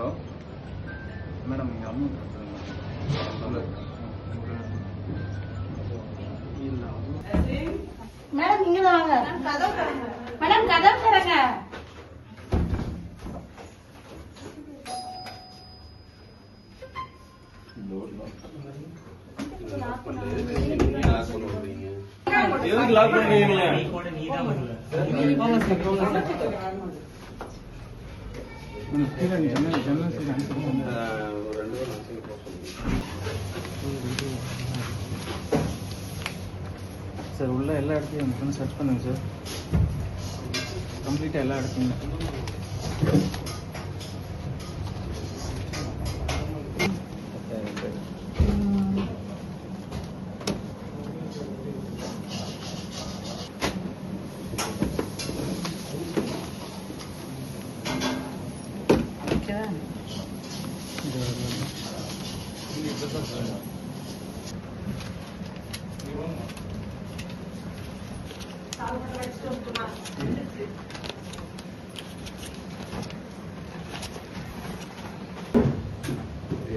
Hello madam, இங்கே amount madam இங்க வாங்க. மேடம் கதவு திறங்க. எதுக்கு லாக் பண்ணுவீங்க? சார் உள்ள எல்லா இடத்தையும் சர்ச் பண்ணுங்க சார். கம்ப்ளீட்டாக எல்லா இடத்தையும்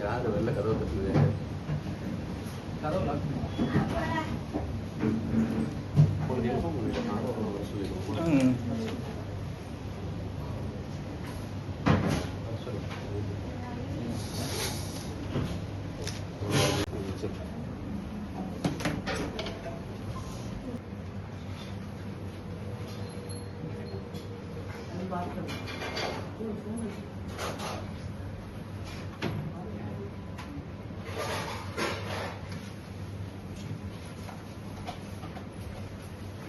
யாரு வெளில கதவு தட்டுது? கதவு லாக்